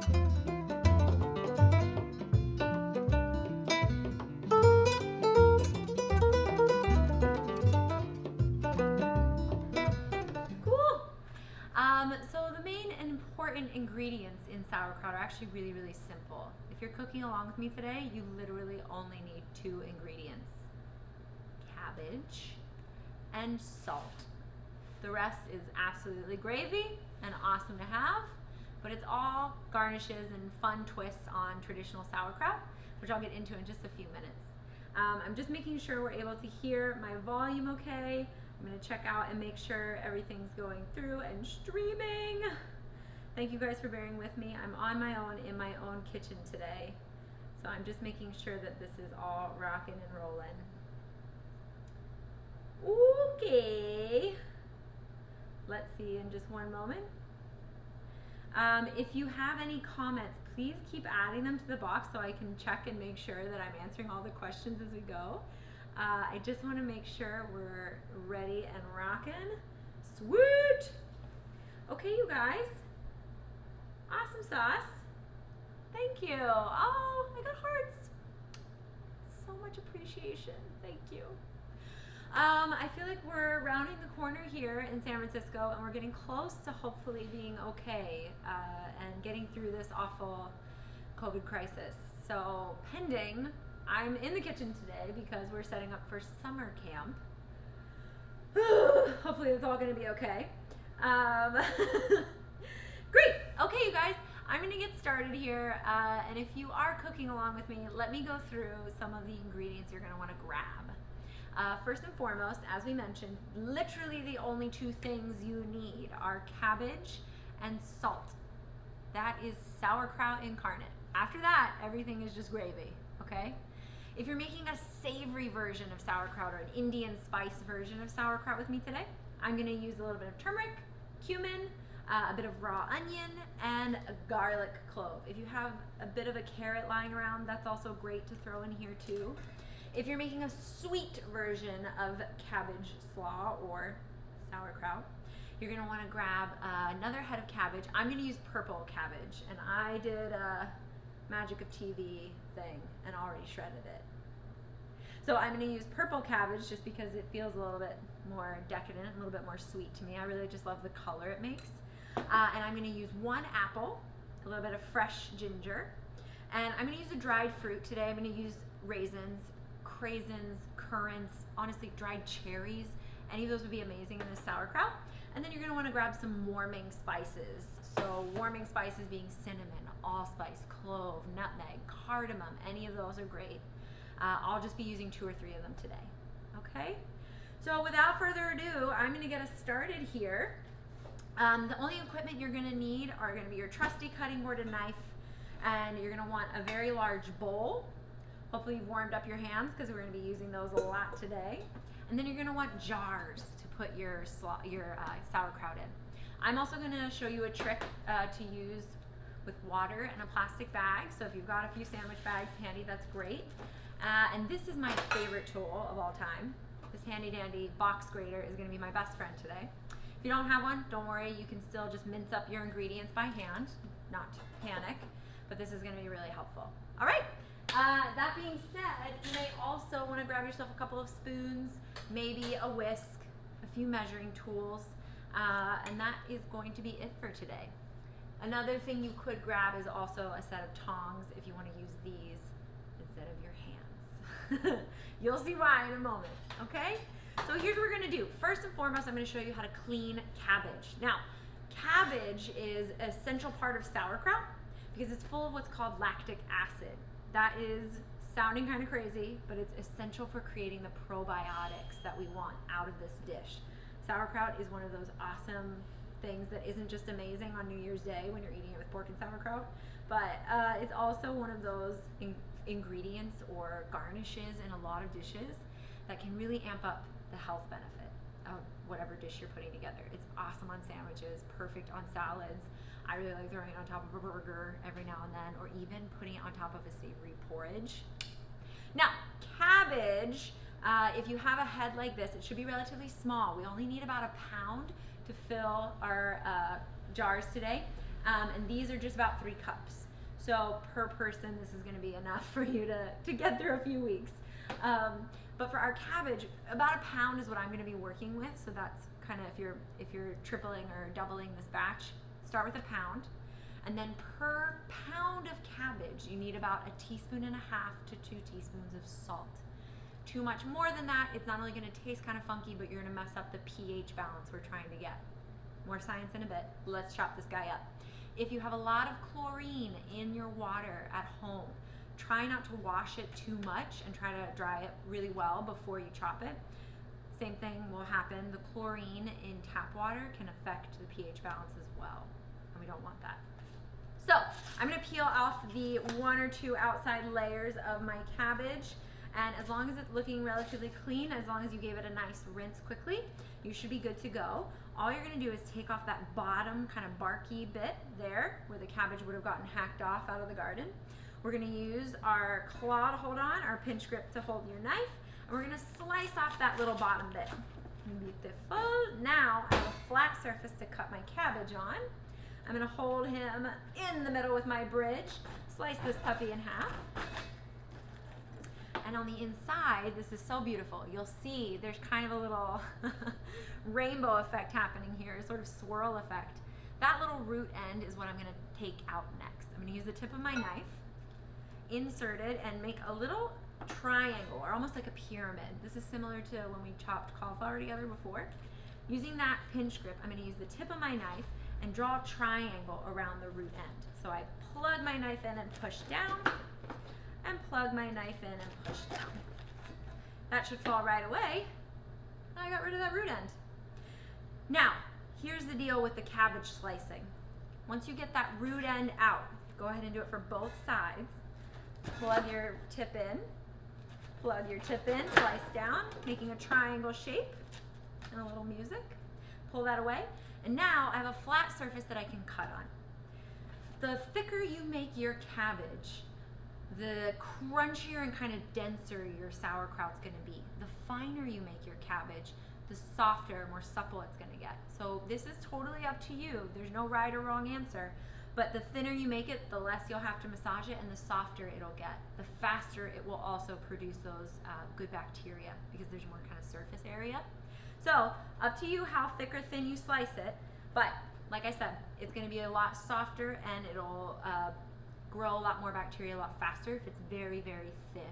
Cool. So the main and important ingredients in sauerkraut are actually really, really simple. If you're cooking along with me today, you literally only need 2 ingredients: cabbage and salt. The rest is absolutely gravy and awesome to have, but it's all garnishes and fun twists on traditional sauerkraut, which I'll get into in just a few minutes. I'm just making sure we're able to hear my volume okay. I'm going to check out and make sure everything's going through and streaming. Thank you guys for bearing with me. I'm on my own in my own kitchen today, so I'm just making sure that this is all rocking and rolling. Okay. Let's see in just one moment. If you have any comments, please keep adding them to the box so I can check and make sure that I'm answering all the questions as we go. I just want to make sure we're ready and rocking. Sweet! Okay, you guys. Awesome sauce. Thank you. Oh, I got hearts. So much appreciation. Thank you. I feel like we're rounding the corner here in San Francisco, and we're getting close to hopefully being okay and getting through this awful COVID crisis. So pending, I'm in the kitchen today because we're setting up for summer camp. Hopefully it's all going to be okay. Great. Okay, you guys, I'm going to get started here. And if you are cooking along with me, let me go through some of the ingredients you're going to want to grab. First and foremost, as we mentioned, literally the only 2 things you need are cabbage and salt. That is sauerkraut incarnate. After that, everything is just gravy, okay? If you're making a savory version of sauerkraut or an Indian spice version of sauerkraut with me today, I'm gonna use a little bit of turmeric, cumin, a bit of raw onion, and a garlic clove. If you have a bit of a carrot lying around, that's also great to throw in here too. If you're making a sweet version of cabbage slaw or sauerkraut, you're gonna wanna grab another head of cabbage. I'm gonna use purple cabbage, and I did a magic of TV thing and already shredded it. So I'm gonna use purple cabbage just because it feels a little bit more decadent, a little bit more sweet to me. I really just love the color it makes. And I'm gonna use 1 apple, a little bit of fresh ginger, and I'm gonna use a dried fruit today. I'm gonna use raisins, craisins, currants, honestly dried cherries. Any of those would be amazing in this sauerkraut. And then you're gonna wanna grab some warming spices. So warming spices being cinnamon, allspice, clove, nutmeg, cardamom, any of those are great. I'll just be using 2 or 3 of them today, okay? So without further ado, I'm gonna get us started here. The only equipment you're gonna need are gonna be your trusty cutting board and knife, and you're gonna want a very large bowl. Hopefully you've warmed up your hands because we're gonna be using those a lot today. And then you're gonna want jars to put your sauerkraut in. I'm also gonna show you a trick to use with water and a plastic bag. So if you've got a few sandwich bags handy, that's great. And this is my favorite tool of all time. This handy dandy box grater is gonna be my best friend today. If you don't have one, don't worry, you can still just mince up your ingredients by hand, not panic, but this is gonna be really helpful. All right, that being said, you may also wanna grab yourself a couple of spoons, maybe a whisk, a few measuring tools, and that is going to be it for today. Another thing you could grab is also a set of tongs if you wanna use these instead of your hands. You'll see why in a moment, okay? So here's what we're gonna do. First and foremost, I'm gonna show you how to clean cabbage. Now, cabbage is an essential part of sauerkraut because it's full of what's called lactic acid. That is sounding kind of crazy, but it's essential for creating the probiotics that we want out of this dish. Sauerkraut is one of those awesome things that isn't just amazing on New Year's Day when you're eating it with pork and sauerkraut, but it's also one of those ingredients or garnishes in a lot of dishes that can really amp up the health benefit of whatever dish you're putting together. It's awesome on sandwiches, perfect on salads. I really like throwing it on top of a burger every now and then, or even putting it on top of a savory porridge. Now, cabbage, if you have a head like this, it should be relatively small. We only need about 1 pound to fill our jars today. And these are just about 3 cups. So per person, this is gonna be enough for you to get through a few weeks. But for our cabbage, about 1 pound is what I'm gonna be working with. So that's kind of, if you're tripling or doubling this batch, start with 1 pound. And then per pound of cabbage, you need about 1.5 teaspoons to 2 teaspoons of salt. Too much more than that, it's not only gonna taste kind of funky, but you're gonna mess up the pH balance we're trying to get. More science in a bit. Let's chop this guy up. If you have a lot of chlorine in your water at home, try not to wash it too much and try to dry it really well before you chop it. Same thing will happen. The chlorine in tap water can affect the pH balance as well, and we don't want that. So I'm gonna peel off the 1 or 2 outside layers of my cabbage, and as long as it's looking relatively clean, as long as you gave it a nice rinse quickly, you should be good to go. All you're gonna do is take off that bottom kind of barky bit there where the cabbage would have gotten hacked off out of the garden. We're gonna use our claw to hold on, our pinch grip to hold your knife, and we're gonna slice off that little bottom bit. Beautiful. Now I have a flat surface to cut my cabbage on. I'm gonna hold him in the middle with my bridge, slice this puppy in half. And on the inside, this is so beautiful. You'll see there's kind of a little rainbow effect happening here, sort of swirl effect. That little root end is what I'm gonna take out next. I'm gonna use the tip of my knife, insert it, and make a little triangle, or almost like a pyramid. This is similar to when we chopped cauliflower together before. Using that pinch grip, I'm gonna use the tip of my knife and draw a triangle around the root end. So I plug my knife in and push down, and plug my knife in and push down. That should fall right away. I got rid of that root end. Now, here's the deal with the cabbage slicing. Once you get that root end out, go ahead and do it for both sides. Plug your tip in, slice down, making a triangle shape and a little music. Pull that away. And now I have a flat surface that I can cut on. The thicker you make your cabbage, the crunchier and kind of denser your sauerkraut's gonna be. The finer you make your cabbage, the softer, more supple it's gonna get. So this is totally up to you. There's no right or wrong answer. But the thinner you make it, the less you'll have to massage it, and the softer it'll get. The faster it will also produce those good bacteria, because there's more kind of surface area. So up to you how thick or thin you slice it, but like I said, it's gonna be a lot softer, and it'll grow a lot more bacteria a lot faster if it's very, very thin.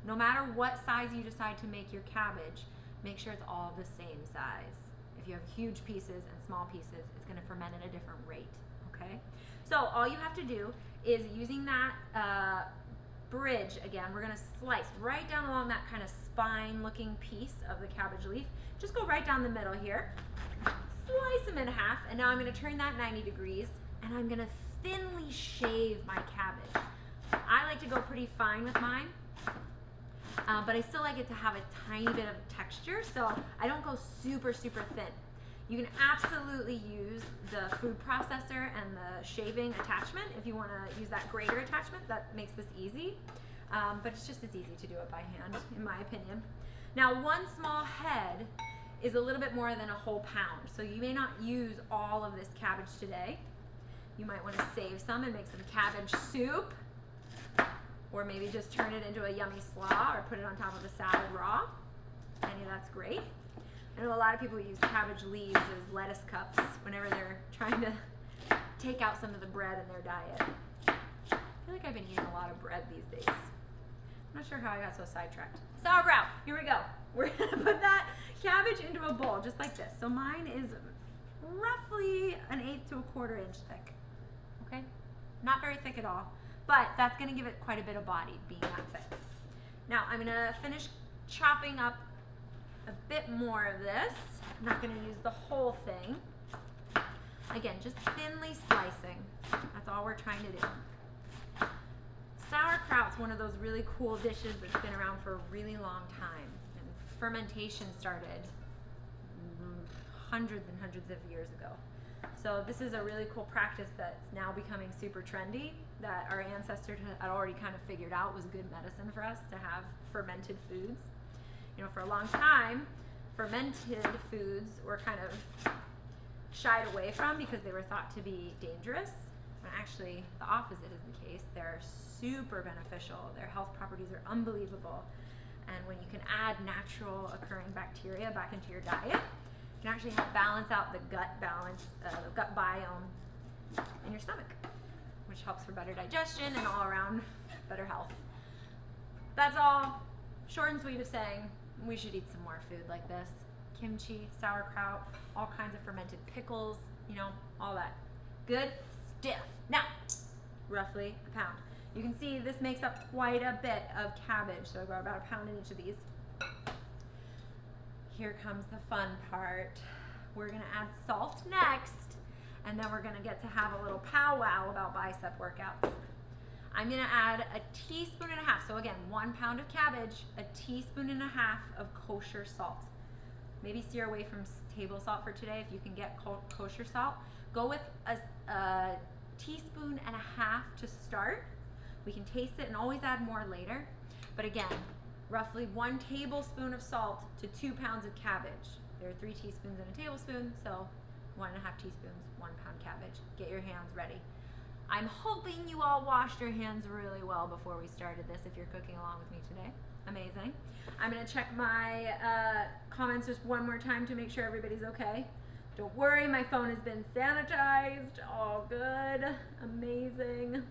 No matter what size you decide to make your cabbage, make sure it's all the same size. If you have huge pieces and small pieces, it's gonna ferment at a different rate, okay? So all you have to do is, using that bridge again, we're gonna slice right down along that kind of spine looking piece of the cabbage leaf. Just go right down the middle here, slice them in half, and now I'm gonna turn that 90 degrees, and I'm gonna thinly shave my cabbage. I like to go pretty fine with mine, but I still like it to have a tiny bit of texture, so I don't go super, super thin. You can absolutely use the food processor and the shaving attachment if you want to use that grater attachment. That makes this easy, but it's just as easy to do it by hand, in my opinion. Now, 1 small head is a little bit more than a whole pound, so you may not use all of this cabbage today. You might want to save some and make some cabbage soup, or maybe just turn it into a yummy slaw, or put it on top of a salad raw. Any of that's great. I know a lot of people use cabbage leaves as lettuce cups whenever they're trying to take out some of the bread in their diet. I feel like I've been eating a lot of bread these days. I'm not sure how I got so sidetracked. Sauerkraut, here we go. We're gonna put that cabbage into a bowl just like this. So mine is roughly 1/8 to 1/4 inch thick, okay? Not very thick at all, but that's gonna give it quite a bit of body being that thick. Now I'm gonna finish chopping up a bit more of this. I'm not gonna use the whole thing. Again, just thinly slicing. That's all we're trying to do. Sauerkraut's one of those really cool dishes that's been around for a really long time. And fermentation started hundreds and hundreds of years ago. So this is a really cool practice that's now becoming super trendy, that our ancestors had already kind of figured out was good medicine for us to have fermented foods. You know, for a long time, fermented foods were kind of shied away from because they were thought to be dangerous. When actually the opposite is the case. They're super beneficial. Their health properties are unbelievable. And when you can add natural occurring bacteria back into your diet, you can actually help balance out the gut balance, the gut biome in your stomach, which helps for better digestion and all around better health. That's all short and sweet of saying we should eat some more food like this. Kimchi, sauerkraut, all kinds of fermented pickles, you know, all that. Good stuff. Now, roughly a pound. You can see this makes up quite a bit of cabbage, so I got about a pound in each of these. Here comes the fun part. We're gonna add salt next, and then we're gonna get to have a little powwow about bicep workouts. I'm gonna add a teaspoon and a half, so again, 1 pound of cabbage, a teaspoon and a half of kosher salt. Maybe steer away from table salt for today if you can get kosher salt. Go with a teaspoon and a half to start. We can taste it and always add more later. But again, roughly 1 tablespoon of salt to 2 pounds of cabbage. There are 3 teaspoons in a tablespoon, so 1.5 teaspoons, 1 pound cabbage. Get your hands ready. I'm hoping you all washed your hands really well before we started this if you're cooking along with me today. Amazing. I'm gonna check my comments just one more time to make sure everybody's okay. Don't worry, my phone has been sanitized. All good. Amazing.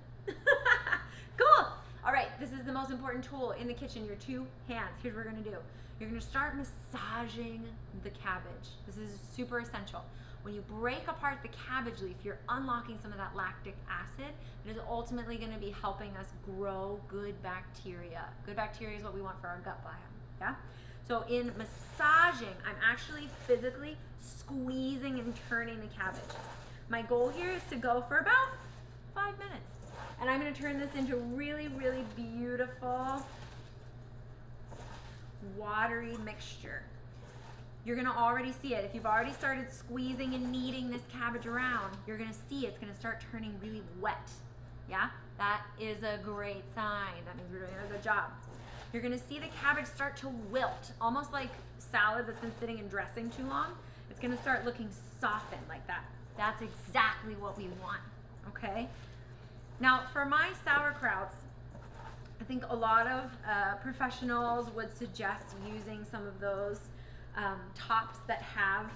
Cool. All right, this is the most important tool in the kitchen, your 2 hands. Here's what we're gonna do. You're gonna start massaging the cabbage. This is super essential. When you break apart the cabbage leaf, you're unlocking some of that lactic acid that is ultimately gonna be helping us grow good bacteria. Good bacteria is what we want for our gut biome, yeah? So in massaging, I'm actually physically squeezing and turning the cabbage. My goal here is to go for about 5 minutes. And I'm gonna turn this into really, really beautiful, watery mixture. You're gonna already see it. If you've already started squeezing and kneading this cabbage around, you're gonna see it's gonna start turning really wet. Yeah, that is a great sign. That means we're doing a good job. You're gonna see the cabbage start to wilt, almost like salad that's been sitting in dressing too long. It's gonna start looking softened like that. That's exactly what we want, okay? Now, for my sauerkrauts, I think a lot of professionals would suggest using some of those tops that have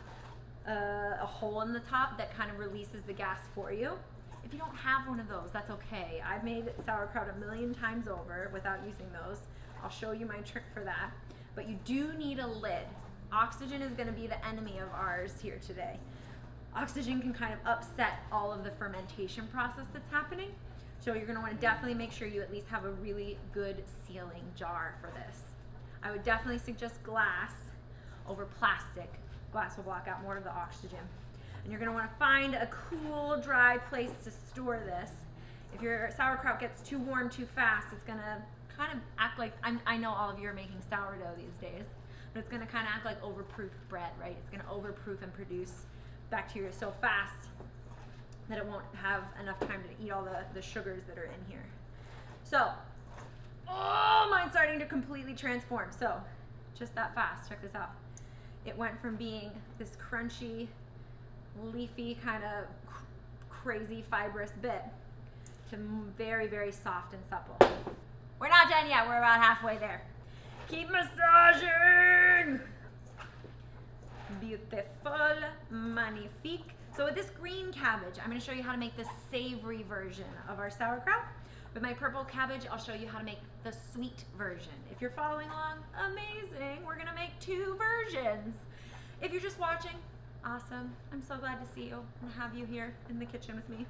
a hole in the top that kind of releases the gas for you. If you don't have one of those, that's okay. I've made sauerkraut a million times over without using those. I'll show you my trick for that. But you do need a lid. Oxygen is gonna be the enemy of ours here today. Oxygen can kind of upset all of the fermentation process that's happening. So you're gonna wanna definitely make sure you at least have a really good sealing jar for this. I would definitely suggest glass over plastic. Glass will block out more of the oxygen. And you're gonna wanna find a cool, dry place to store this. If your sauerkraut gets too warm too fast, it's gonna kind of act like, I know all of you are making sourdough these days, but it's gonna kind of act like overproofed bread, right? It's gonna overproof and produce bacteria so fast that it won't have enough time to eat all the sugars that are in here. So, oh, mine's starting to completely transform. So, just that fast, check this out. It went from being this crunchy, leafy, kind of crazy fibrous bit to very, very soft and supple. We're not done yet, we're about halfway there. Keep massaging. Beautiful, magnifique. So with this green cabbage, I'm gonna show you how to make the savory version of our sauerkraut. With my purple cabbage, I'll show you how to make the sweet version. If you're following along, amazing. We're gonna make 2 versions. If you're just watching, awesome. I'm so glad to see you and have you here in the kitchen with me.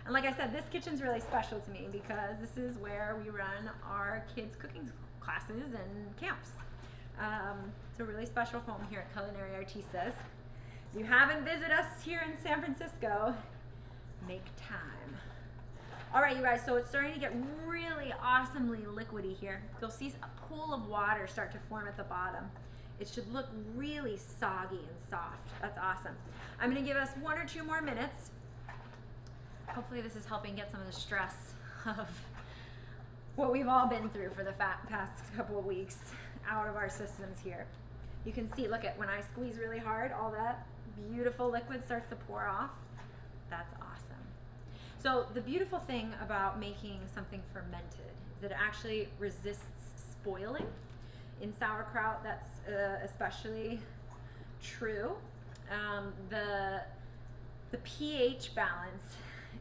And like I said, this kitchen's really special to me because this is where we run our kids' cooking classes and camps. It's a really special home here at Culinary Artistas. If you haven't visited us here in San Francisco, make time. All right, you guys, so it's starting to get really awesomely liquidy here. You'll see a pool of water start to form at the bottom. It should look really soggy and soft. That's awesome. I'm gonna give us 1 or 2 more minutes. Hopefully this is helping get some of the stress of what we've all been through for the past couple of weeks out of our systems here. You can see, look at when I squeeze really hard, all that beautiful liquid starts to pour off. That's awesome. So the beautiful thing about making something fermented is that it actually resists spoiling. In sauerkraut, that's especially true. The pH balance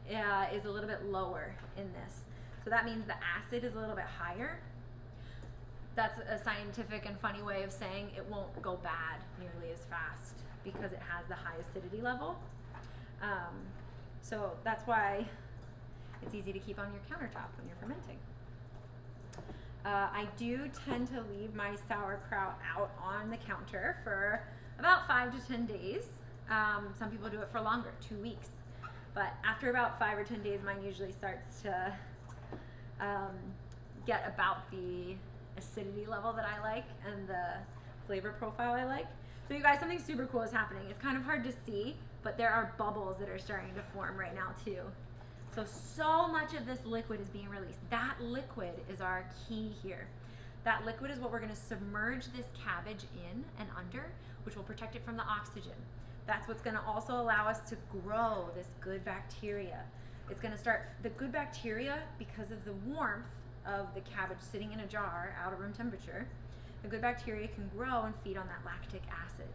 is a little bit lower in this. So that means the acid is a little bit higher. That's a scientific and funny way of saying it won't go bad nearly as fast because it has the high acidity level. So that's why it's easy to keep on your countertop when you're fermenting. I do tend to leave my sauerkraut out on the counter for about 5 to 10 days. Some people do it for longer, 2 weeks. But after about 5 or 10 days, mine usually starts to get about the acidity level that I like and the flavor profile I like. So you guys, something super cool is happening. It's kind of hard to see, but there are bubbles that are starting to form right now too. So much of this liquid is being released. That liquid is our key here. That liquid is what we're gonna submerge this cabbage in and under, which will protect it from the oxygen. That's what's gonna also allow us to grow this good bacteria. It's gonna start, the good bacteria, because of the warmth of the cabbage sitting in a jar out of room temperature, the good bacteria can grow and feed on that lactic acid.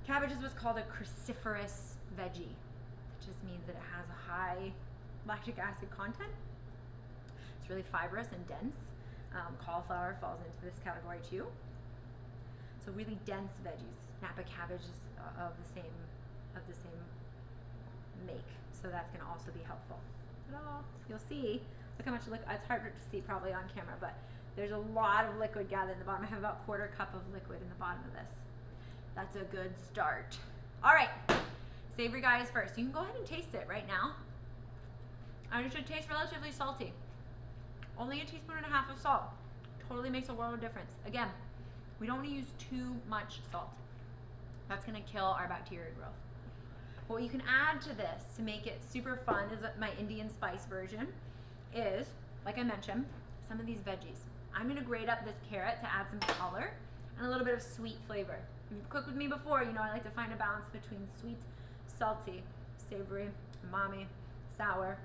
Cabbage is what's called a cruciferous veggie. It just means that it has a high lactic acid content. It's really fibrous and dense. Cauliflower falls into this category too. So really dense veggies. Napa cabbage is of the same make. So that's going to also be helpful. You'll see. Look how much liquid. It's harder to see probably on camera, but there's a lot of liquid gathered in the bottom. I have about 1/4 cup of liquid in the bottom of this. That's a good start. All right, savory guy is first. You can go ahead and taste it right now. And it should taste relatively salty. Only 1.5 teaspoons of salt. Totally makes a world of difference. Again, we don't want to use too much salt. That's going to kill our bacteria growth. What you can add to this to make it super fun is my Indian spice version is, like I mentioned, some of these veggies. I'm going to grate up this carrot to add some color and a little bit of sweet flavor. If you've cooked with me before, you know I like to find a balance between sweet, salty, savory, umami, sour,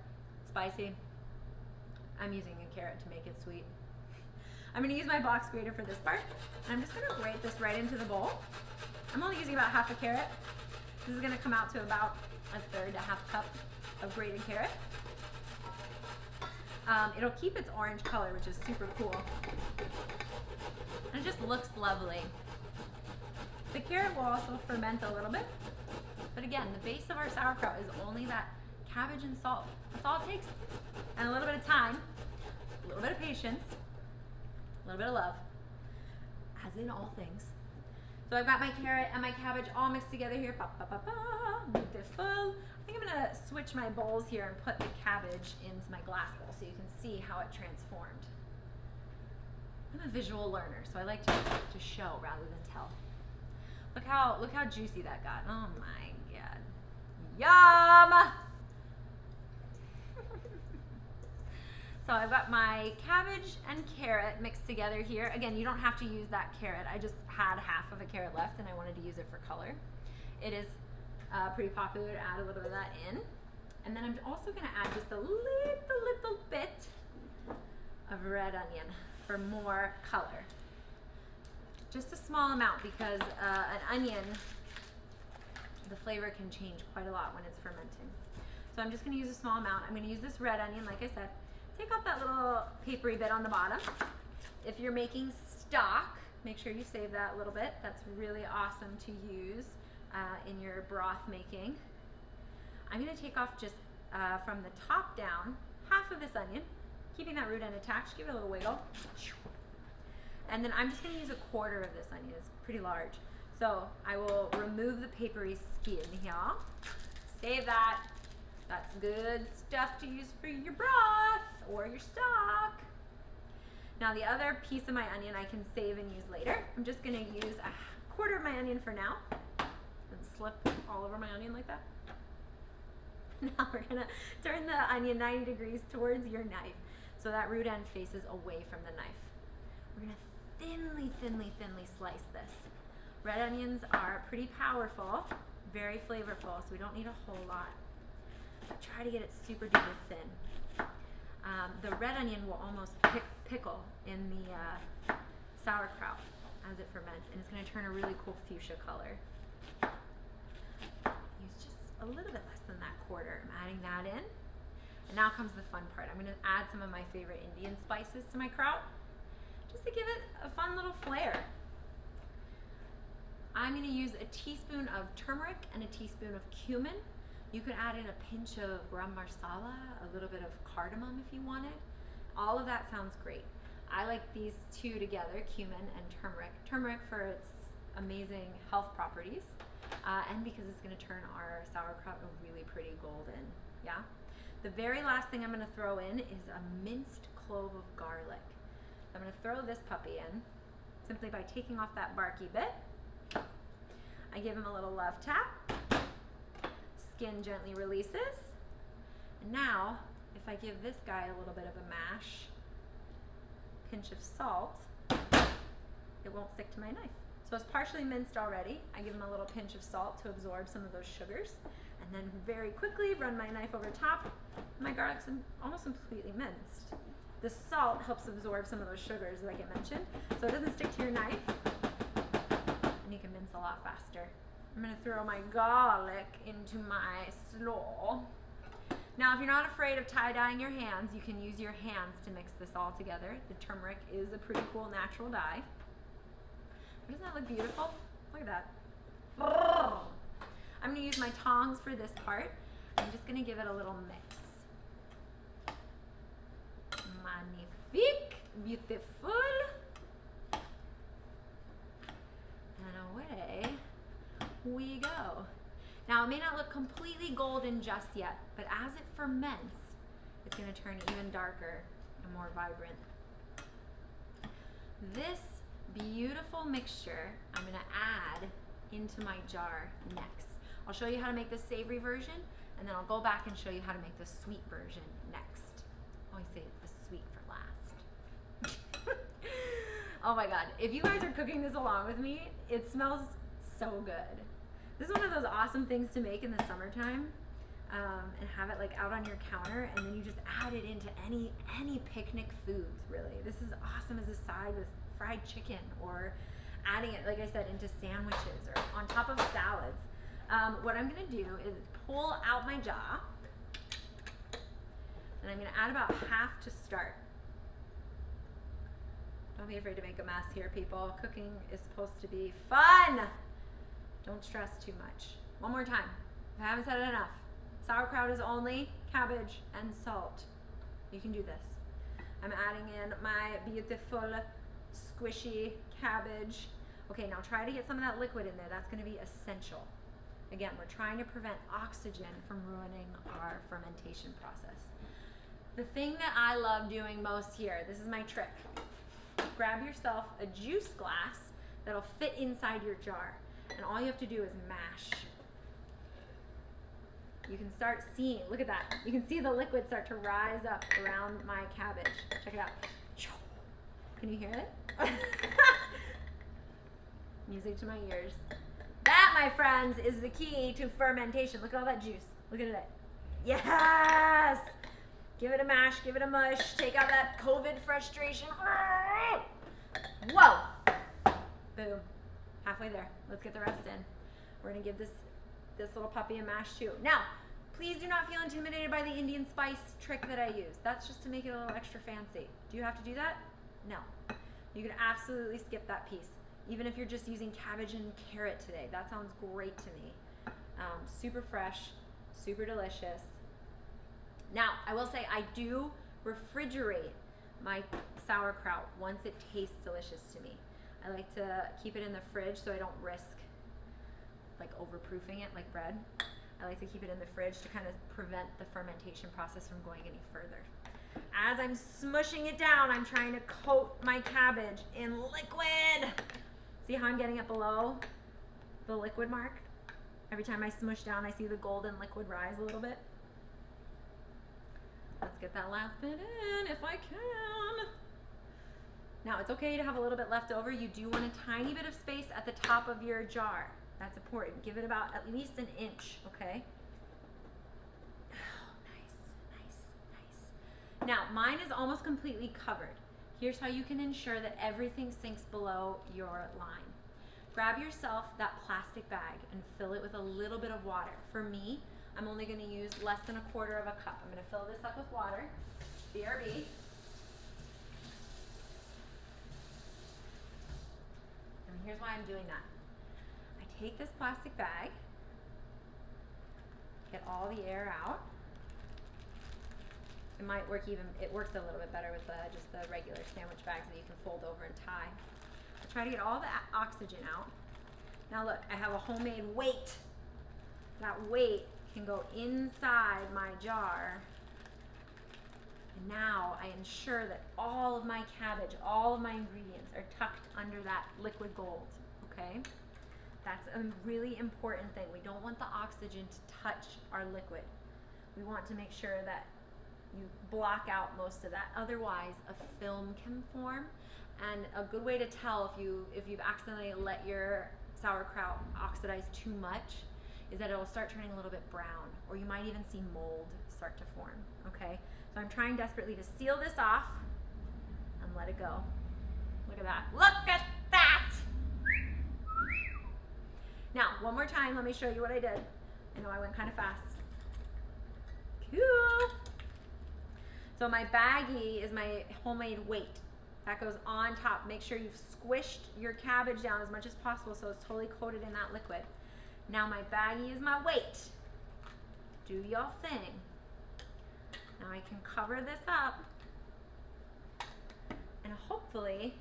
spicy. I'm using a carrot to make it sweet. I'm going to use my box grater for this part. And I'm just going to grate this right into the bowl. I'm only using about 1/2 carrot. This is going to come out to about 1/3 to 1/2 cup of grated carrot. It'll keep its orange color, which is super cool. And it just looks lovely. The carrot will also ferment a little bit. But again, the base of our sauerkraut is only that cabbage and salt. That's all it takes. And a little bit of time, a little bit of patience, a little bit of love, as in all things. So I've got my carrot and my cabbage all mixed together here. Beautiful. I think I'm gonna switch my bowls here and put the cabbage into my glass bowl so you can see how it transformed. I'm a visual learner, so I like to show rather than tell. Look how juicy that got. Oh my God. Yum! So I've got my cabbage and carrot mixed together here. Again, you don't have to use that carrot. I just had 1/2 of a carrot left and I wanted to use it for color. It is pretty popular to add a little bit of that in. And then I'm also gonna add just a little bit of red onion for more color. Just a small amount because an onion, the flavor can change quite a lot when it's fermenting. So I'm just gonna use a small amount. I'm gonna use this red onion, like I said. Take off that little papery bit on the bottom. If you're making stock, make sure you save that little bit. That's really awesome to use in your broth making. I'm gonna take off just from the top down, 1/2 of this onion, keeping that root end attached, give it a little wiggle. And then I'm just gonna use 1/4 of this onion, it's pretty large. So I will remove the papery skin here. Save that. That's good stuff to use for your broth or your stock. Now the other piece of my onion I can save and use later. I'm just gonna use 1/4 of my onion for now. And slip all over my onion like that. Now we're gonna turn the onion 90 degrees towards your knife so that root end faces away from the knife. We're gonna thinly slice this. Red onions are pretty powerful very flavorful, so we don't need a whole lot. But try to get it super duper thin. The red onion will almost pickle in the sauerkraut as it ferments, and it's going to turn a really cool fuchsia color. Use just a little bit less than that quarter. I'm adding that in. And now comes the fun part. I'm going to add some of my favorite Indian spices to my kraut, just to give it a fun little flair. I'm going to use a teaspoon of turmeric and a teaspoon of cumin. You could add in a pinch of garam masala, a little bit of cardamom if you wanted. All of that sounds great. I like these two together, cumin and turmeric. Turmeric for its amazing health properties, and because it's going to turn our sauerkraut a really pretty golden. Yeah. The very last thing I'm going to throw in is a minced clove of garlic. I'm going to throw this puppy in simply by taking off that barky bit. I give him a little love tap. Skin gently releases. And now, if I give this guy a little bit of a mash, pinch of salt, it won't stick to my knife. So it's partially minced already. I give him a little pinch of salt to absorb some of those sugars, and then very quickly run my knife over top. My garlic's almost completely minced. The salt helps absorb some of those sugars, like I mentioned, so it doesn't stick to your knife, and you can mince a lot faster. I'm going to throw my garlic into my slaw. Now, if you're not afraid of tie-dyeing your hands, you can use your hands to mix this all together. The turmeric is a pretty cool natural dye. Doesn't that look beautiful? Look at that. Oh. I'm going to use my tongs for this part. I'm just going to give it a little mix. Magnifique, beautiful. And away we go. Now, it may not look completely golden just yet, but as it ferments, it's going to turn even darker and more vibrant. This beautiful mixture I'm going to add into my jar next. I'll show you how to make the savory version, and then I'll go back and show you how to make the sweet version next. I always say the sweet for last. Oh my God, if you guys are cooking this along with me, it smells so good. This is one of those awesome things to make in the summertime, and have it like out on your counter, and then you just add it into any picnic foods, really. This is awesome as a side with fried chicken, or adding it, like I said, into sandwiches or on top of salads. What I'm going to do is pull out my jaw, and I'm going to add about half to start. Don't be afraid to make a mess here, people. Cooking is supposed to be fun. Don't stress too much. One more time, if I haven't said it enough. Sauerkraut is only cabbage and salt. You can do this. I'm adding in my beautiful squishy cabbage. Okay, now try to get some of that liquid in there. That's going to be essential. Again, we're trying to prevent oxygen from ruining our fermentation process. The thing that I love doing most here, this is my trick. Grab yourself a juice glass that'll fit inside your jar, and all you have to do is mash. You can start seeing, look at that. You can see the liquid start to rise up around my cabbage. Check it out. Can you hear it? Music to my ears. That, my friends, is the key to fermentation. Look at all that juice. Look at it. Yes! Give it a mash, give it a mush. Take out that COVID frustration. Whoa! Boom. Halfway there. Let's get the rest in. We're going to give this little puppy a mash too. Now, please do not feel intimidated by the Indian spice trick that I use. That's just to make it a little extra fancy. Do you have to do that? No. You can absolutely skip that piece. Even if you're just using cabbage and carrot today. That sounds great to me. Super fresh, super delicious. Now, I will say I do refrigerate my sauerkraut once it tastes delicious to me. I like to keep it in the fridge so I don't risk like overproofing it like bread. I like to keep it in the fridge to kind of prevent the fermentation process from going any further. As I'm smushing it down, I'm trying to coat my cabbage in liquid. See how I'm getting it below the liquid mark? Every time I smush down, I see the golden liquid rise a little bit. Let's get that last bit in if I can. Now, it's okay to have a little bit left over. You do want a tiny bit of space at the top of your jar. That's important. Give it about at least an inch, okay? Oh, nice, nice, nice. Now, mine is almost completely covered. Here's how you can ensure that everything sinks below your line. Grab yourself that plastic bag and fill it with a little bit of water. For me, I'm only going to use less than 1/4 of a cup. I'm going to fill this up with water. BRB. And here's why I'm doing that. I take this plastic bag, get all the air out. It might work it works a little bit better with just the regular sandwich bags that you can fold over and tie. I try to get all the oxygen out. Now look, I have a homemade weight. That weight can go inside my jar. And now I ensure that all of my cabbage, all of my ingredients are tucked under that liquid gold, okay? That's a really important thing. We don't want the oxygen to touch our liquid. We want to make sure that you block out most of that. Otherwise, a film can form. And a good way to tell if you've accidentally let your sauerkraut oxidize too much is that it'll start turning a little bit brown, or you might even see mold start to form, okay? So I'm trying desperately to seal this off and let it go. Look at that. Look at that! Now, one more time, let me show you what I did. I know I went kind of fast. Cool. So my baggie is my homemade weight. That goes on top. Make sure you've squished your cabbage down as much as possible so it's totally coated in that liquid. Now my baggie is my weight. Do your thing. Now I can cover this up and hopefully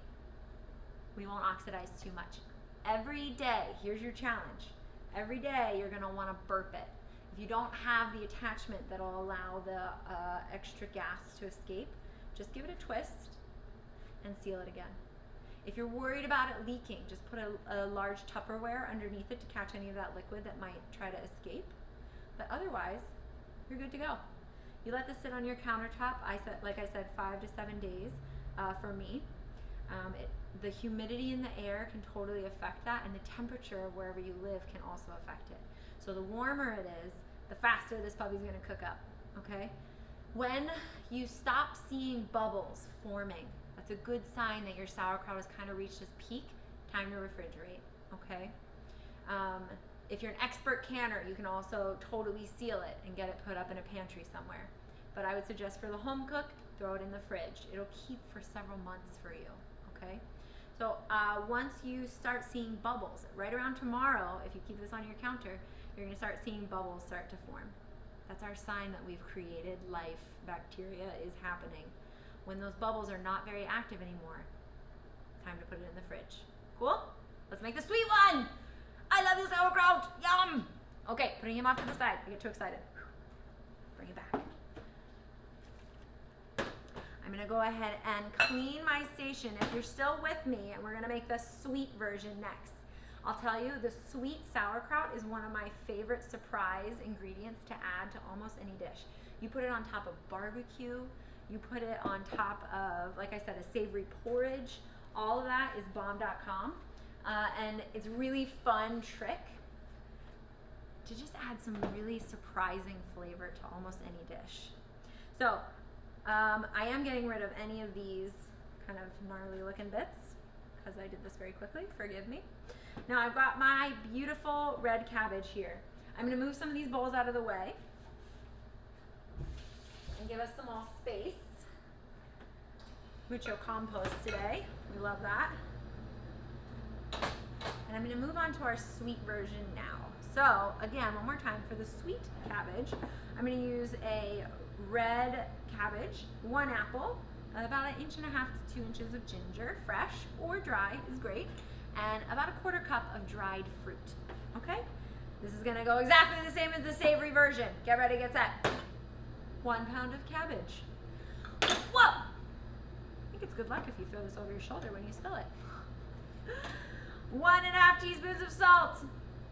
we won't oxidize too much. Every day, here's your challenge. Every day you're gonna wanna burp it. If you don't have the attachment that'll allow the extra gas to escape, just give it a twist and seal it again. If you're worried about it leaking, just put a large Tupperware underneath it to catch any of that liquid that might try to escape. But otherwise, you're good to go. You let this sit on your countertop, like I said, 5 to 7 days for me. The humidity in the air can totally affect that, and the temperature of wherever you live can also affect it. So the warmer it is, the faster this puppy's gonna cook up, okay? When you stop seeing bubbles forming, that's a good sign that your sauerkraut has kind of reached its peak. Time to refrigerate, okay? If you're an expert canner, you can also totally seal it and get it put up in a pantry somewhere. But I would suggest for the home cook, throw it in the fridge. It'll keep for several months for you, okay? So once you start seeing bubbles, right around tomorrow, if you keep this on your counter, you're gonna start seeing bubbles start to form. That's our sign that we've created life. Bacteria is happening. When those bubbles are not very active anymore, time to put it in the fridge. Cool? Let's make the sweet one. I love you, sauerkraut. Yum. Okay, putting him off to the side. I get too excited. Bring it back. I'm gonna go ahead and clean my station. If you're still with me, and we're gonna make the sweet version next. I'll tell you, the sweet sauerkraut is one of my favorite surprise ingredients to add to almost any dish. You put it on top of barbecue, you put it on top of, like I said, a savory porridge. All of that is bomb.com. And it's a really fun trick to just add some really surprising flavor to almost any dish. So I am getting rid of any of these kind of gnarly looking bits because I did this very quickly, forgive me. Now I've got my beautiful red cabbage here. I'm gonna move some of these bowls out of the way and give us some more space. Mucho compost today, we love that. And I'm gonna move on to our sweet version now. So again, one more time, for the sweet cabbage, I'm gonna use a red cabbage, 1 apple, about 1.5 to 2 inches of ginger, fresh or dry is great, and about 1/4 cup of dried fruit, okay? This is gonna go exactly the same as the savory version. Get ready, get set. 1 pound of cabbage. Whoa! I think it's good luck if you throw this over your shoulder when you spill it. 1.5 teaspoons of salt.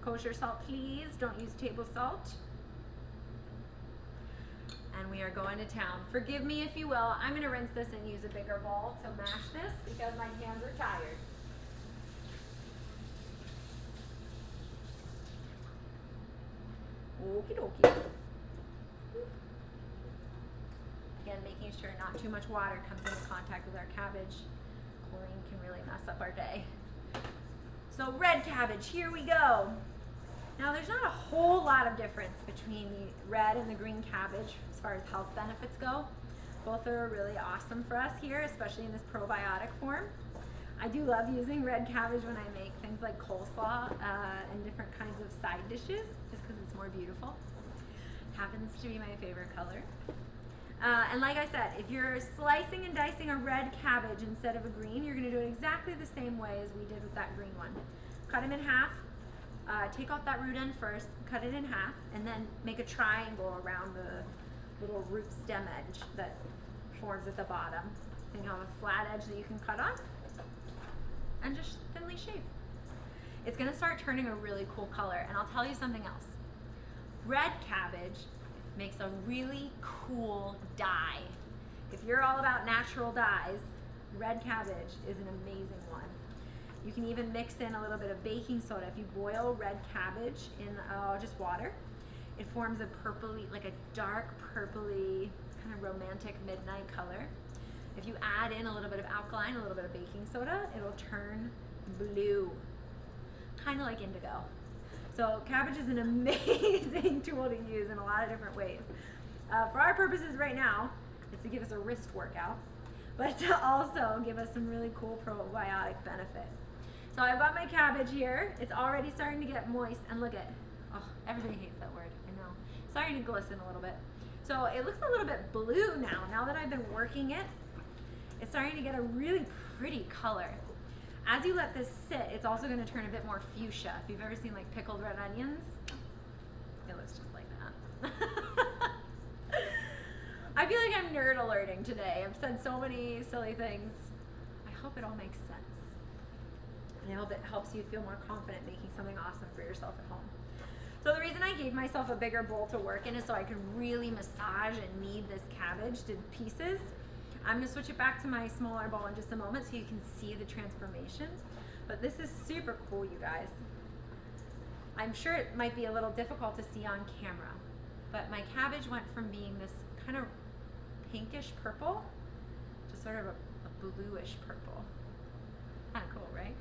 Kosher salt, please. Don't use table salt. And we are going to town. Forgive me if you will. I'm gonna rinse this and use a bigger bowl to mash this because my hands are tired. Okie dokie. Again, making sure not too much water comes into contact with our cabbage. Chlorine can really mess up our day. So red cabbage, here we go. Now there's not a whole lot of difference between the red and the green cabbage as far as health benefits go. Both are really awesome for us here, especially in this probiotic form. I do love using red cabbage when I make things like coleslaw and different kinds of side dishes, just because it's more beautiful. Happens to be my favorite color. And like I said, if you're slicing and dicing a red cabbage instead of a green, you're going to do it exactly the same way as we did with that green one. Cut them in half, take off that root end first, cut it in half, and then make a triangle around the little root stem edge that forms at the bottom. Then you have a flat edge that you can cut on, and just thinly shave. It's going to start turning a really cool color, and I'll tell you something else. Red cabbage makes a really cool dye. If you're all about natural dyes, red cabbage is an amazing one. You can even mix in a little bit of baking soda. If you boil red cabbage in just water, it forms a purpley, like a dark purpley, kind of romantic midnight color. If you add in a little bit of alkaline, a little bit of baking soda, it'll turn blue, kind of like indigo. So cabbage is an amazing tool to use in a lot of different ways. For our purposes right now, it's to give us a wrist workout, but to also give us some really cool probiotic benefit. So I've got my cabbage here. It's already starting to get moist, and look at, oh, everybody hates that word, I know. It's starting to glisten a little bit. So it looks a little bit blue now that I've been working it. It's starting to get a really pretty color. As you let this sit, it's also going to turn a bit more fuchsia. If you've ever seen like pickled red onions, it looks just like that. I feel like I'm nerd alerting today. I've said so many silly things. I hope it all makes sense. And I hope it helps you feel more confident making something awesome for yourself at home. So the reason I gave myself a bigger bowl to work in is so I could really massage and knead this cabbage to pieces. I'm going to switch it back to my smaller bowl in just a moment so you can see the transformations. But this is super cool, you guys. I'm sure it might be a little difficult to see on camera, but my cabbage went from being this kind of pinkish purple to sort of a bluish purple. Kind of cool, right?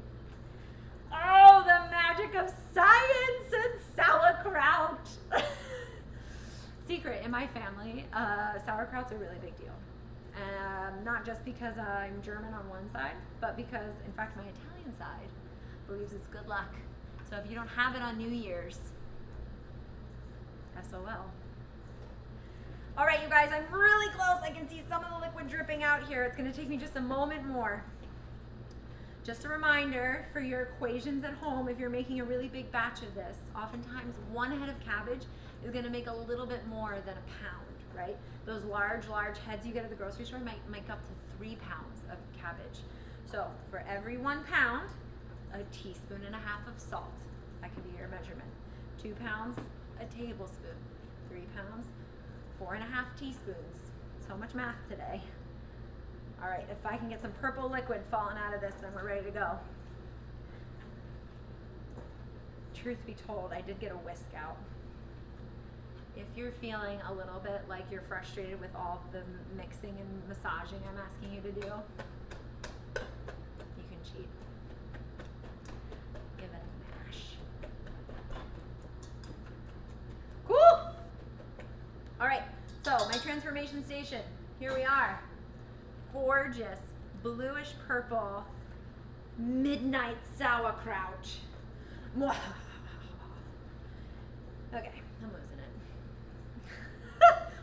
Oh, the magic of science and sauerkraut! Secret, in my family, sauerkraut's a really big deal. Not just because I'm German on one side, but because, in fact, my Italian side believes it's good luck. So if you don't have it on New Year's, SOL. All right, you guys, I'm really close. I can see some of the liquid dripping out here. It's going to take me just a moment more. Just a reminder for your equations at home, if you're making a really big batch of this, oftentimes one head of cabbage is going to make a little bit more than a pound, right? Those large heads you get at the grocery store might make up to 3 pounds of cabbage. So for every 1 pound, a teaspoon and a half of salt. That can be your measurement. 2 pounds, a tablespoon. 3 pounds, 4.5 teaspoons. So much math today. All right, if I can get some purple liquid falling out of this, then we're ready to go. Truth be told, I did get a whisk out. If you're feeling a little bit like you're frustrated with all the mixing and massaging I'm asking you to do, you can cheat. Give it a mash. Cool! All right, so my transformation station. Here we are. Gorgeous, bluish purple, midnight sauerkraut. Mwah. Okay, I'm losing it.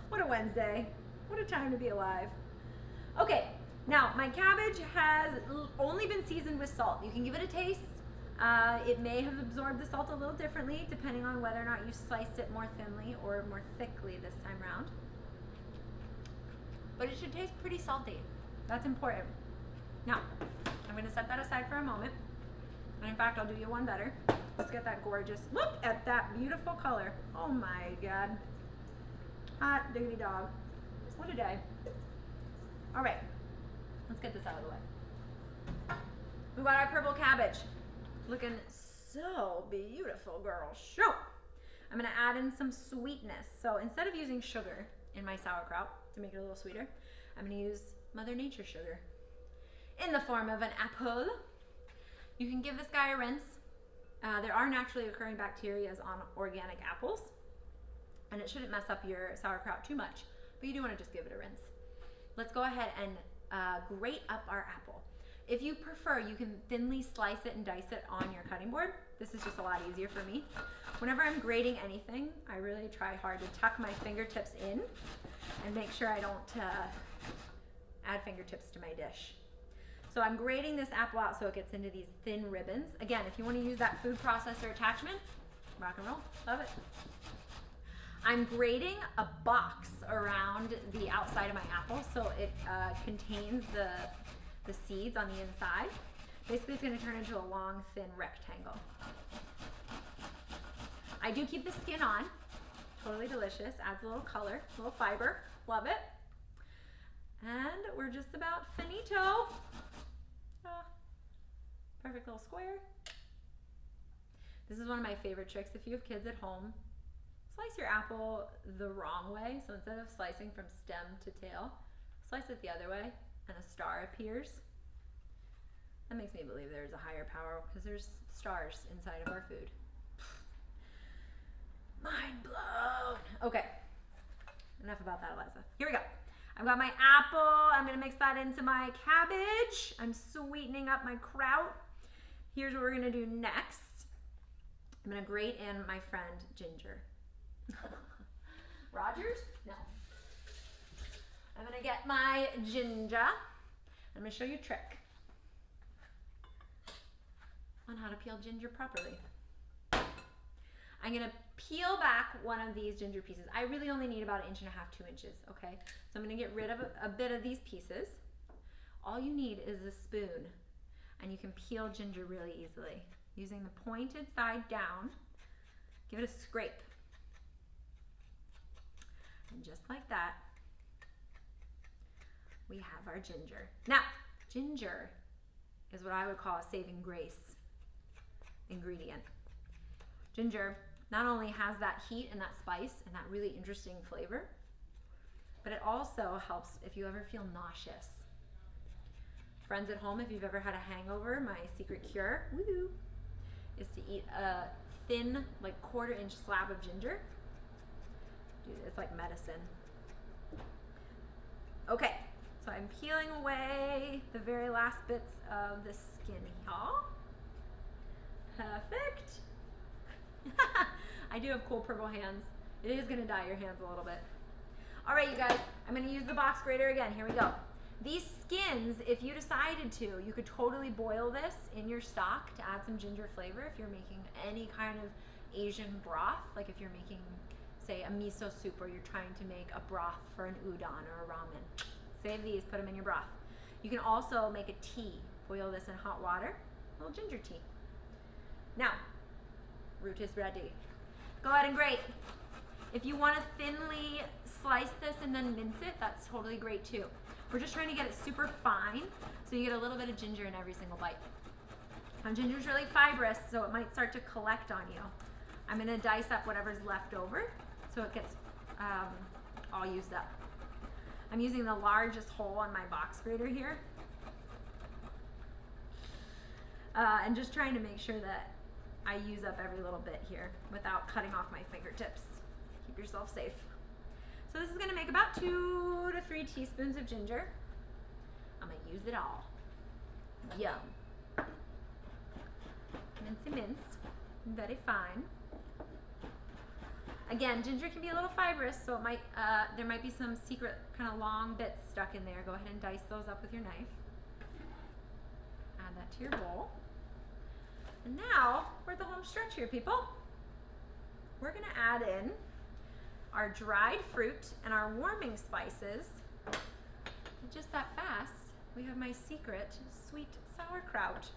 What a Wednesday. What a time to be alive. Okay, now my cabbage has only been seasoned with salt. You can give it a taste. It may have absorbed the salt a little differently depending on whether or not you sliced it more thinly or more thickly this time around. But it should taste pretty salty. That's important. Now, I'm going to set that aside for a moment. And in fact, I'll do you one better. Let's get that gorgeous, look at that beautiful color. Oh my God. Hot diggity dog. What a day. All right, let's get this out of the way. We got our purple cabbage. Looking so beautiful, girl. Show. I'm gonna add in some sweetness. So instead of using sugar in my sauerkraut to make it a little sweeter, I'm gonna use Mother Nature sugar in the form of an apple. You can give this guy a rinse. There are naturally occurring bacteria on organic apples, and it shouldn't mess up your sauerkraut too much, but you do want to just give it a rinse. Let's go ahead and grate up our apple. If you prefer, you can thinly slice it and dice it on your cutting board. This is just a lot easier for me. Whenever I'm grating anything, I really try hard to tuck my fingertips in and make sure I don't add fingertips to my dish. So I'm grating this apple out so it gets into these thin ribbons. Again, if you want to use that food processor attachment, rock and roll, love it. I'm grating a box around the outside of my apple so it contains the seeds on the inside. Basically, it's going to turn into a long, thin rectangle. I do keep the skin on. Totally delicious. Adds a little color, a little fiber. Love it. And we're just about finito. Perfect little square. This is one of my favorite tricks. If you have kids at home, slice your apple the wrong way. So instead of slicing from stem to tail, slice it the other way and a star appears. That makes me believe there's a higher power because there's stars inside of our food. Mind blown. Okay, enough about that, Eliza. Here we go. I've got my apple. I'm gonna mix that into my cabbage. I'm sweetening up my kraut. Here's what we're gonna do next. I'm gonna grate in my friend ginger. Rogers? No. I'm gonna get my ginger. I'm gonna show you a trick on how to peel ginger properly. I'm gonna peel back one of these ginger pieces. I really only need about 1.5 inches, 2 inches, okay? So I'm gonna get rid of a bit of these pieces. All you need is a spoon, and you can peel ginger really easily. Using the pointed side down, give it a scrape. And just like that, we have our ginger. Now, ginger is what I would call a saving grace ingredient. Ginger not only has that heat and that spice and that really interesting flavor, but it also helps if you ever feel nauseous. Friends at home, if you've ever had a hangover, my secret cure, woo, is to eat a thin, like 1/4 inch slab of ginger. Dude, it's like medicine. Okay, so I'm peeling away the very last bits of the skin here. Perfect. I do have cool purple hands. It is gonna dye your hands a little bit. All right, you guys, I'm gonna use the box grater again. Here we go. These skins, if you decided to, you could totally boil this in your stock to add some ginger flavor if you're making any kind of Asian broth, like if you're making, say, a miso soup or you're trying to make a broth for an udon or a ramen. Save these, put them in your broth. You can also make a tea. Boil this in hot water, a little ginger tea. Now, root is ready. Go ahead and grate. If you want to thinly slice this and then mince it, that's totally great too. We're just trying to get it super fine so you get a little bit of ginger in every single bite. Now, ginger is really fibrous, so it might start to collect on you. I'm going to dice up whatever's left over so it gets all used up. I'm using the largest hole on my box grater here. And just trying to make sure that I use up every little bit here without cutting off my fingertips. Keep yourself safe. So this is gonna make about 2 to 3 teaspoons of ginger. I'm gonna use it all. Yum. Mincy mince, very fine. Again, ginger can be a little fibrous, so it might there might be some secret kind of long bits stuck in there. Go ahead and dice those up with your knife. Add that to your bowl. And now, we're at the home stretch here, people. We're gonna add in our dried fruit and our warming spices. Just that fast, we have my secret sweet sauerkraut.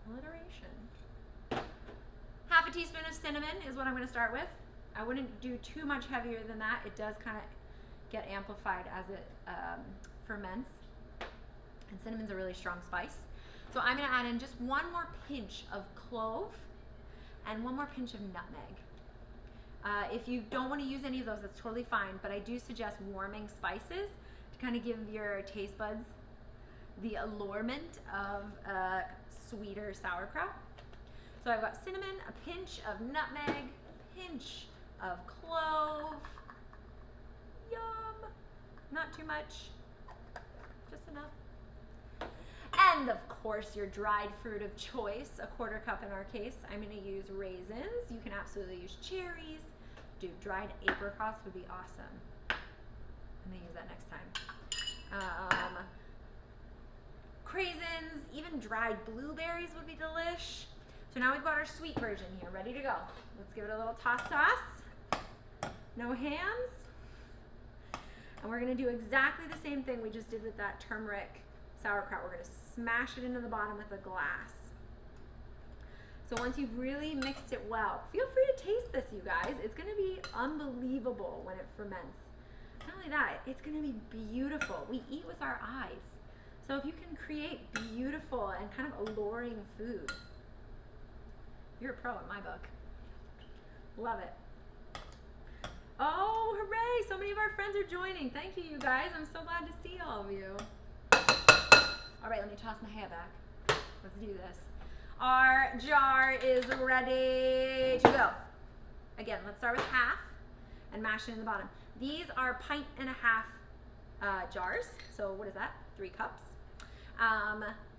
Alliteration. 1/2 teaspoon of cinnamon is what I'm gonna start with. I wouldn't do too much heavier than that. It does kind of get amplified as it ferments. And cinnamon's a really strong spice. So I'm gonna add in just 1 more pinch of clove and one more pinch of nutmeg. If you don't want to use any of those, that's totally fine, but I do suggest warming spices to kind of give your taste buds the allurement of sweeter sauerkraut. So I've got cinnamon, a pinch of nutmeg, pinch of clove. Yum! Not too much, just enough. And of course, your dried fruit of choice, a 1/4 cup in our case. I'm going to use raisins. You can absolutely use cherries. Dude, dried apricots would be awesome. I'm going to use that next time. Craisins, even dried blueberries would be delish. So now we've got our sweet version here, ready to go. Let's give it a little toss. No hands. And we're going to do exactly the same thing we just did with that turmeric sauerkraut. We're going to smash it into the bottom with a glass. So once you've really mixed it well, feel free to taste this, you guys. It's going to be unbelievable when it ferments. Not only that, it's going to be beautiful. We eat with our eyes. So if you can create beautiful and kind of alluring food, you're a pro in my book. Love it. Oh, hooray! So many of our friends are joining. Thank you, you guys. I'm so glad to see all of you. All right, let me toss my hair back. Let's do this. Our jar is ready to go. Again, let's start with half and mash it in the bottom. These are 1.5 jars. So what is that? 3 cups.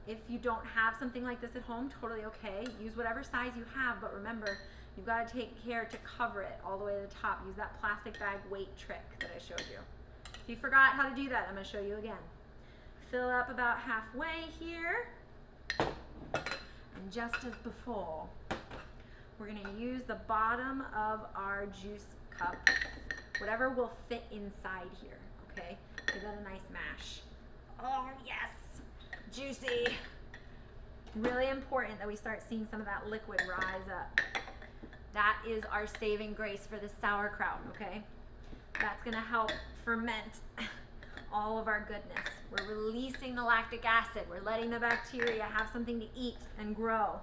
If you don't have something like this at home, totally okay. Use whatever size you have, but remember, you've got to take care to cover it all the way to the top. Use that plastic bag weight trick that I showed you. If you forgot how to do that, I'm going to show you again. Fill up about halfway here. And just as before, we're going to use the bottom of our juice cup, whatever will fit inside here, okay? Give that a nice mash. Oh, yes! Juicy. Really important that we start seeing some of that liquid rise up. That is our saving grace for the sauerkraut, okay? That's gonna help ferment all of our goodness. We're releasing the lactic acid. We're letting the bacteria have something to eat and grow.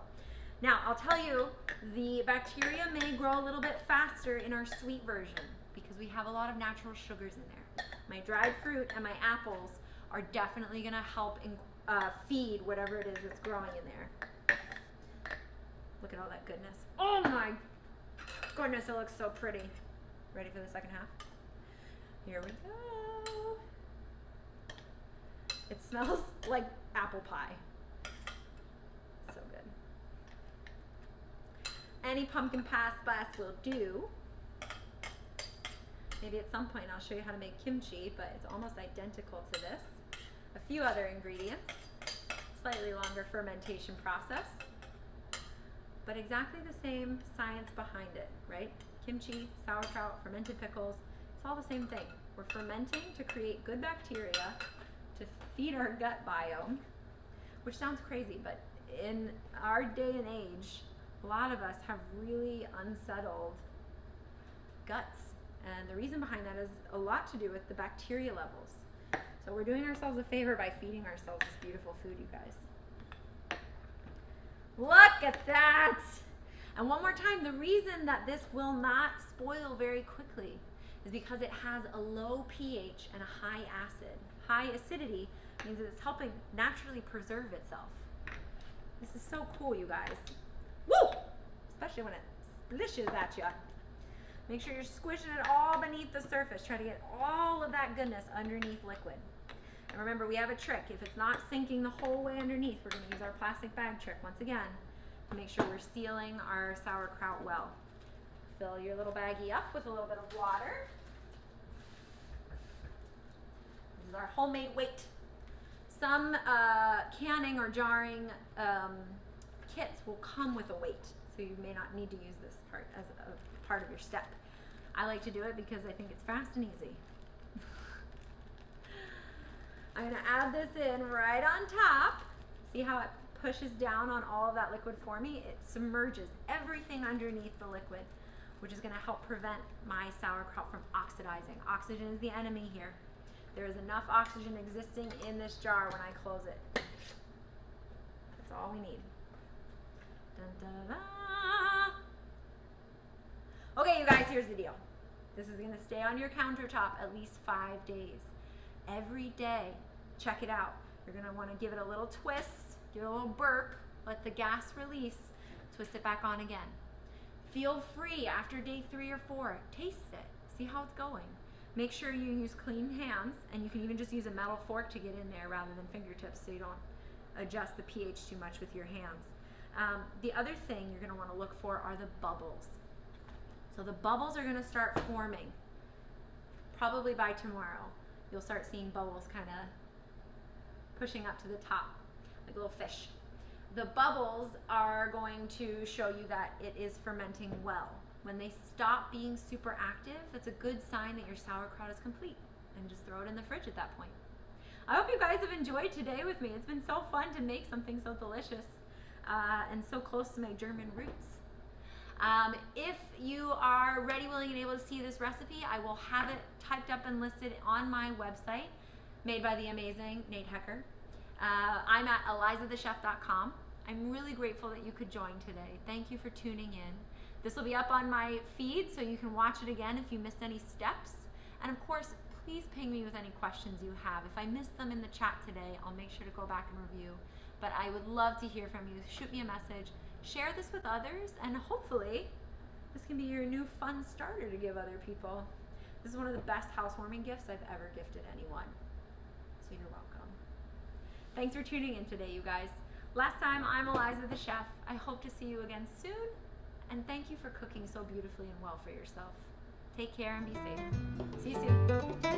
Now, I'll tell you, the bacteria may grow a little bit faster in our sweet version because we have a lot of natural sugars in there. My dried fruit and my apples are definitely gonna help feed whatever it is that's growing in there. Look at all that goodness. Oh my goodness, it looks so pretty. Ready for the second half? Here we go. It smells like apple pie. So good. Any pumpkin pie spice will do. Maybe at some point I'll show you how to make kimchi, but it's almost identical to this. A few other ingredients, slightly longer fermentation process, but exactly the same science behind it, right? Kimchi, sauerkraut, fermented pickles, it's all the same thing. We're fermenting to create good bacteria to feed our gut biome, which sounds crazy, but in our day and age, a lot of us have really unsettled guts. And the reason behind that is a lot to do with the bacteria levels. So we're doing ourselves a favor by feeding ourselves this beautiful food, you guys. Look at that! And one more time, the reason that this will not spoil very quickly is because it has a low pH and a high acid. High acidity means that it's helping naturally preserve itself. This is so cool, you guys. Woo! Especially when it splishes at you. Make sure you're squishing it all beneath the surface. Try to get all of that goodness underneath liquid. And remember, we have a trick. If it's not sinking the whole way underneath, we're going to use our plastic bag trick once again to make sure we're sealing our sauerkraut well. Fill your little baggie up with a little bit of water. This is our homemade weight. Some canning or jarring kits will come with a weight, so you may not need to use this part as a part of your step. I like to do it because I think it's fast and easy. I'm going to add this in right on top. See how it pushes down on all of that liquid for me? It submerges everything underneath the liquid, which is going to help prevent my sauerkraut from oxidizing. Oxygen is the enemy here. There is enough oxygen existing in this jar when I close it. That's all we need. Dun, dun, dun. Okay, you guys, here's the deal. This is gonna stay on your countertop at least 5 days. Every day, check it out. You're gonna wanna give it a little twist, give it a little burp, let the gas release, twist it back on again. Feel free after day 3 or 4, taste it, see how it's going. Make sure you use clean hands, and you can even just use a metal fork to get in there rather than fingertips so you don't adjust the pH too much with your hands. The other thing you're gonna wanna look for are the bubbles. So the bubbles are gonna start forming probably by tomorrow. You'll start seeing bubbles kind of pushing up to the top like a little fish. The bubbles are going to show you that it is fermenting well. When they stop being super active, that's a good sign that your sauerkraut is complete, and just throw it in the fridge at that point. I hope you guys have enjoyed today with me. It's been so fun to make something so delicious and so close to my German roots. If you are ready, willing, and able to see this recipe, I will have it typed up and listed on my website, made by the amazing Nate Hecker. I'm at elizathechef.com. I'm really grateful that you could join today. Thank you for tuning in. This will be up on my feed, so you can watch it again if you missed any steps. And of course, please ping me with any questions you have. If I missed them in the chat today, I'll make sure to go back and review. But I would love to hear from you. Shoot me a message. Share this with others, and hopefully this can be your new fun starter to give other people. This is one of the best housewarming gifts I've ever gifted anyone. So you're welcome. Thanks for tuning in today, you guys. Last time, I'm Eliza the Chef. I hope to see you again soon, and thank you for cooking so beautifully and well for yourself. Take care and be safe. See you soon.